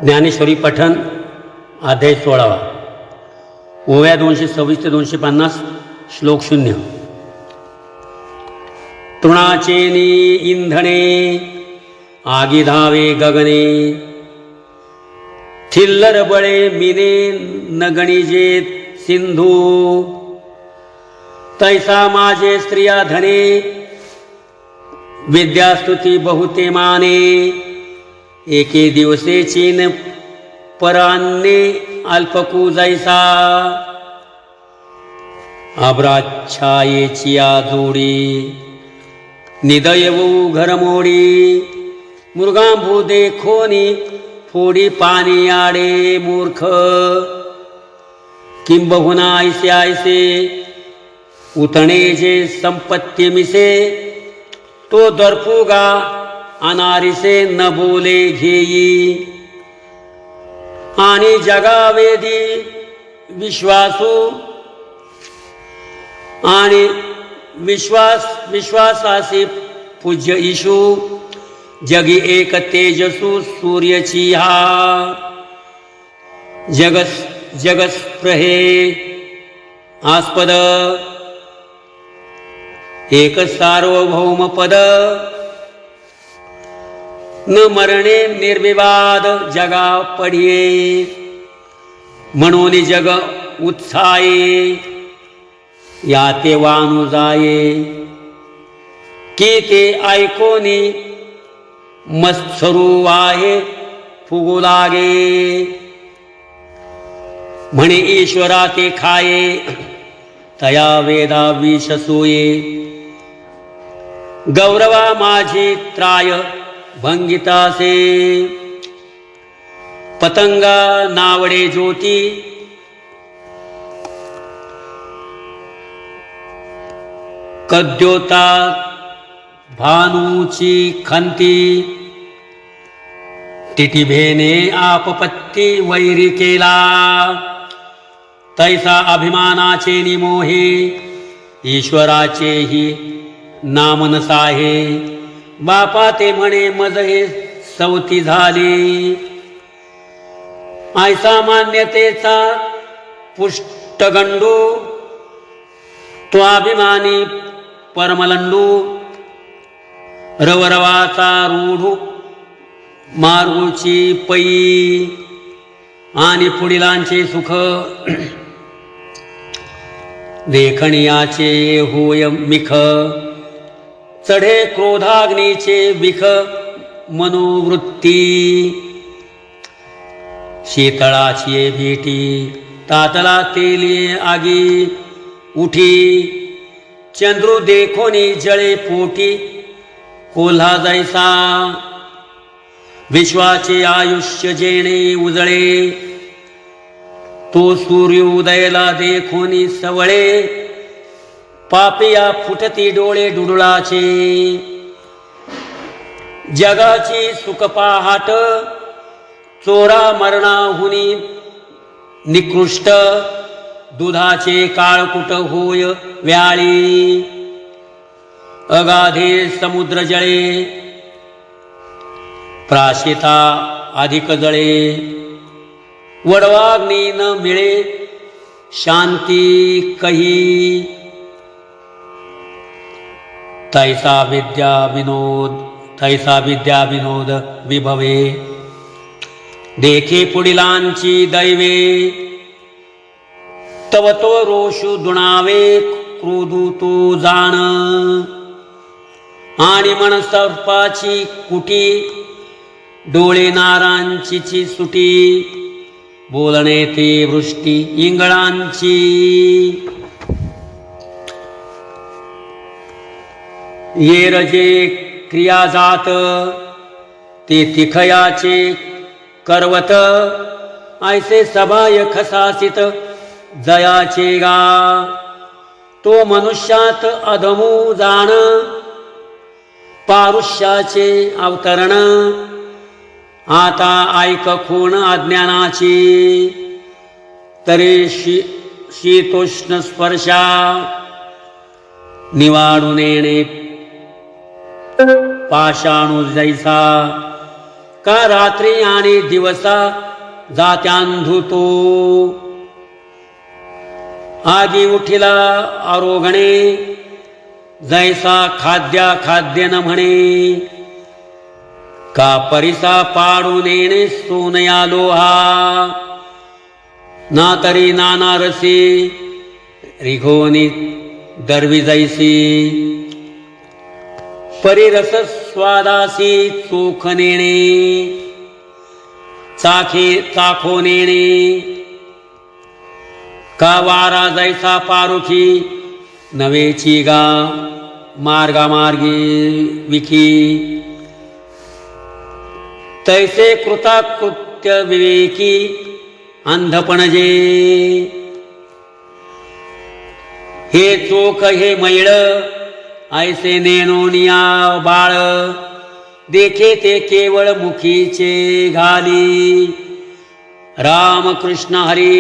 ज्ञानेश्वरी पठण अध्याय 16 ओव्या 226 ते 250 श्लोक 0. तृणाचेनी इंधणे आगी धावे गगने, थिल्लर बळे मिने न गणिजे सिंधू. तैसा माझे स्त्रिया धने, विद्यास्तुती बहुते माने. एके दिवसे चीन परान्ने अल्पकू जैसा, अब्राच्छायेची जोडी निदयवू घरमोडी. मृगांभू देखोनी फोडी पाणी आडे मूर्ख. किंबहुना ऐसे ऐसे उतणे जे संपत्ती मिसे. तो दर्पुगा अनारिसे न बोले घेई. आणि जगावेदी विश्वासू आणि विश्वासासी पूज्य ईशू. जगी एक तेजसू सूर्यची हा. जगस्प्रहे आस्पद, एक सार्वभौम पद. न मरणे निर्विवाद जगा पडिये. म्हणून जग उत्साहे याते वानू जाये. की ते ऐकोनी मत्सरू आहे फुगू लागे. म्हणे ईश्वरा ते खाये, तया वेदा विष सोये. गौरवा माझी त्राय भंगितासे. पतंगा नावडे ज्योती, कद्योता भानूची खंती. टिटिभेने आपपत्ती वैरी केला. तैसा अभिमानाचे निमोहे, ईश्वराचेही नाम नसाहे. बापा ते म्हणे मज हे सवती झाली. ऐसा मान्यतेचा पुष्टगंडू. तो अभिमानी परमलंडू. रवरवाचा रूढू मार्गूची पै. आणि पुढिलांचे सुख देखणियाचे होय मिख. चढे क्रोधाग्नीचे विख मनोवृत्ती. शीतळाची भेटी तातला तेली आगी उठी. चंद्रू देखोनी जळे पोटी कोल्हा जैसा. विश्वाचे आयुष्य जेणे उजळे. तो सूर्य उदयला देखोनी सवळे. पापिया फुटती डोळे डुडुळाचे. जगाची सुख पाहाट चोरा मरणाहुनी निकृष्ट. दुधाचे काळकुट होय व्याळी. अगाधे समुद्र जळे, प्राशिता अधिक जळे. वडवाग्नी न मिळे शांती कही. तैसा विद्या विनोद विभवे. देखे पुढिलांची दैवे. तव तो रोषु दुणावे क्रोधू तो जाण. आणि मन सर्पाची कुटी. डोळे नारांची सुटी. बोलणे ते वृष्टी इंगळांची. ये रजे क्रिया जात, ते तिखयाचे करवत. ऐसे सभाय खसासित जयाचे गा. तो मनुष्यात अधमू जाण. पारुष्याचे अवतरण. आता ऐक खूण अज्ञानाची. तरी शीतोष्ण स्पर्शा निवाडून येणे पाषाणू जैसा. का रात्री आणि दिवसा जात्यांधुतो आगी उठिला आरोगणे जैसा खाद्या खाद्य न म्हणे का परिसा पाडून येणे सोनया लोहा ना तरी नाना रसी रिघोनी दरवी जैसी परिरस स्वादासी चोख नेणे चाखो नेणे का वारा जैसा पारुखी नवेची गा मार्गामार्गी विखी तैसे कृताकृत्य विवेकी अंधपणजे हे चोख हे मैळ ऐसे नेणोनिया बाळ देखे ते केवळ मुखीचे घाली रामकृष्ण हरी।